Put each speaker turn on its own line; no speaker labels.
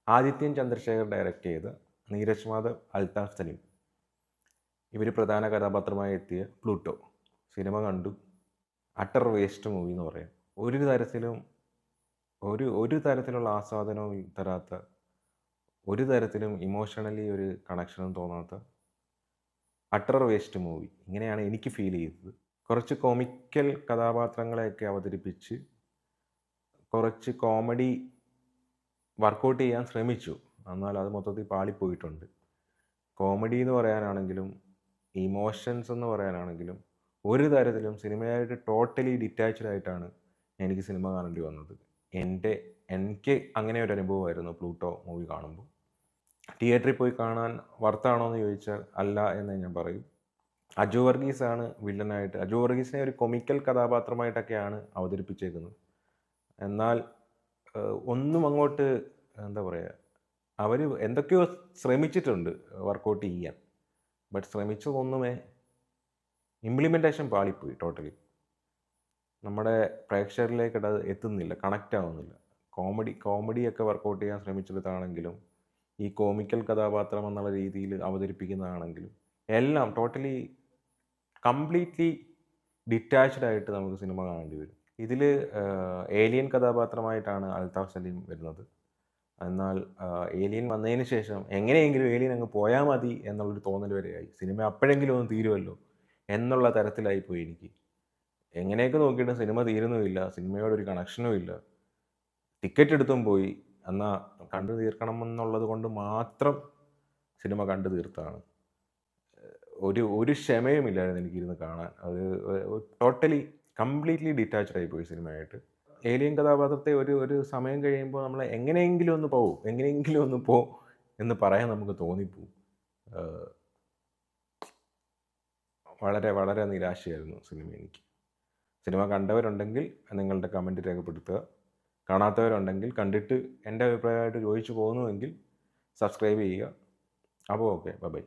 Adithyan Chandrasekhar direct ചെയ്ത നീരജ് മാധവ്, അൽതാഫ് സലീം ഇവർ പ്രധാന കഥാപാത്രമായി എത്തിയ പ്ലൂട്ടോ സിനിമ കണ്ടു. അട്ടർ വേസ്റ്റ് മൂവി എന്ന് പറയാം. ഒരു തരത്തിലും ഒരു തരത്തിലുള്ള ആസ്വാദനവും തരാത്ത, ഒരു തരത്തിലും ഇമോഷണലി ഒരു കണക്ഷനും തോന്നാത്ത അട്ടർ വേസ്റ്റ് മൂവി. ഇങ്ങനെയാണ് എനിക്ക് ഫീൽ ചെയ്തത്. കുറച്ച് കോമിക്കൽ കഥാപാത്രങ്ങളെയൊക്കെ അവതരിപ്പിച്ച് കുറച്ച് കോമഡി വർക്കൗട്ട് ചെയ്യാൻ ശ്രമിച്ചു. എന്നാൽ അത് മൊത്തത്തിൽ പാളിപ്പോയിട്ടുണ്ട്. കോമഡി എന്ന് പറയാനാണെങ്കിലും ഇമോഷൻസ് എന്ന് പറയാനാണെങ്കിലും ഒരു തരത്തിലും സിനിമയായിട്ട് ടോട്ടലി ഡിറ്റാച്ച്ഡ് ആയിട്ടാണ് എനിക്ക് സിനിമ കാണേണ്ടി വന്നത്. എനിക്ക് അങ്ങനെ ഒരു അനുഭവമായിരുന്നു പ്ലൂട്ടോ മൂവി കാണുമ്പോൾ. തിയേറ്ററിൽ പോയി കാണാൻ വർത്താണോ എന്ന് ചോദിച്ചാൽ അല്ല എന്ന് ഞാൻ പറയും. അജു വർഗീസാണ് വില്ലനായിട്ട്. അജു വർഗീസിനെ ഒരു കൊമിക്കൽ കഥാപാത്രമായിട്ടൊക്കെയാണ് അവതരിപ്പിച്ചേക്കുന്നത്. എന്നാൽ ഒന്നും അങ്ങോട്ട് എന്താ പറയുക, അവർ എന്തൊക്കെയോ ശ്രമിച്ചിട്ടുണ്ട് വർക്കൗട്ട് ചെയ്യാൻ. ബട്ട് ശ്രമിച്ചതൊന്നുമേ ഇംപ്ലിമെൻറ്റേഷൻ പാളിപ്പോയി ടോട്ടലി. നമ്മുടെ പ്രേക്ഷകരിലേക്ക് അത് എത്തുന്നില്ല, കണക്റ്റ് ആവുന്നില്ല. കോമഡിയൊക്കെ വർക്കൗട്ട് ചെയ്യാൻ ശ്രമിച്ചെടുത്താണെങ്കിലും ഈ കോമിക്കൽ കഥാപാത്രം എന്നുള്ള രീതിയിൽ അവതരിപ്പിക്കുന്നതാണെങ്കിലും എല്ലാം ടോട്ടലി കംപ്ലീറ്റ്ലി ഡിറ്റാച്ച്ഡ് ആയിട്ട് നമുക്ക് സിനിമ കാണേണ്ടി വരും. ഇതിൽ ഏലിയൻ കഥാപാത്രമായിട്ടാണ് അൽതാഫ് സലീം വരുന്നത്. എന്നാൽ ഏലിയൻ വന്നതിന് ശേഷം എങ്ങനെയെങ്കിലും ഏലിയൻ അങ്ങ് പോയാൽ മതി എന്നുള്ളൊരു തോന്നൽ വരെയായി. സിനിമ അപ്പോഴെങ്കിലും ഒന്ന് തീരുമല്ലോ എന്നുള്ള തരത്തിലായിപ്പോയി എനിക്ക്. എങ്ങനെയൊക്കെ നോക്കിയിട്ടും സിനിമ തീരുന്നുമില്ല, സിനിമയോടൊരു കണക്ഷനും ഇല്ല. ടിക്കറ്റ് എടുത്തും പോയി, എന്നാൽ കണ്ടു തീർക്കണമെന്നുള്ളത് കൊണ്ട് മാത്രം സിനിമ കണ്ടു തീർത്താണ്. ഒരു ക്ഷമയുമില്ലായിരുന്നു എനിക്കിരുന്ന് കാണാൻ. അത് ടോട്ടലി കംപ്ലീറ്റ്ലി ഡിറ്റാച്ച്ഡ് ആയിപ്പോയി സിനിമയായിട്ട്. ഏലിയൻ കഥാപാത്രത്തെ ഒരു സമയം കഴിയുമ്പോൾ നമ്മൾ എങ്ങനെയെങ്കിലും ഒന്ന് പോ എന്ന് പറയാൻ നമുക്ക് തോന്നിപ്പോവും. വളരെ വളരെ നിരാശയായിരുന്നു സിനിമ എനിക്ക്. സിനിമ കണ്ടവരുണ്ടെങ്കിൽ നിങ്ങളുടെ കമൻറ്റ് രേഖപ്പെടുത്തുക. കാണാത്തവരുണ്ടെങ്കിൽ കണ്ടിട്ട് എൻ്റെ അഭിപ്രായമായിട്ട് ചോദിച്ചു പോകുന്നുവെങ്കിൽ സബ്സ്ക്രൈബ് ചെയ്യുക. അപ്പോൾ ഓക്കെ, ബൈ.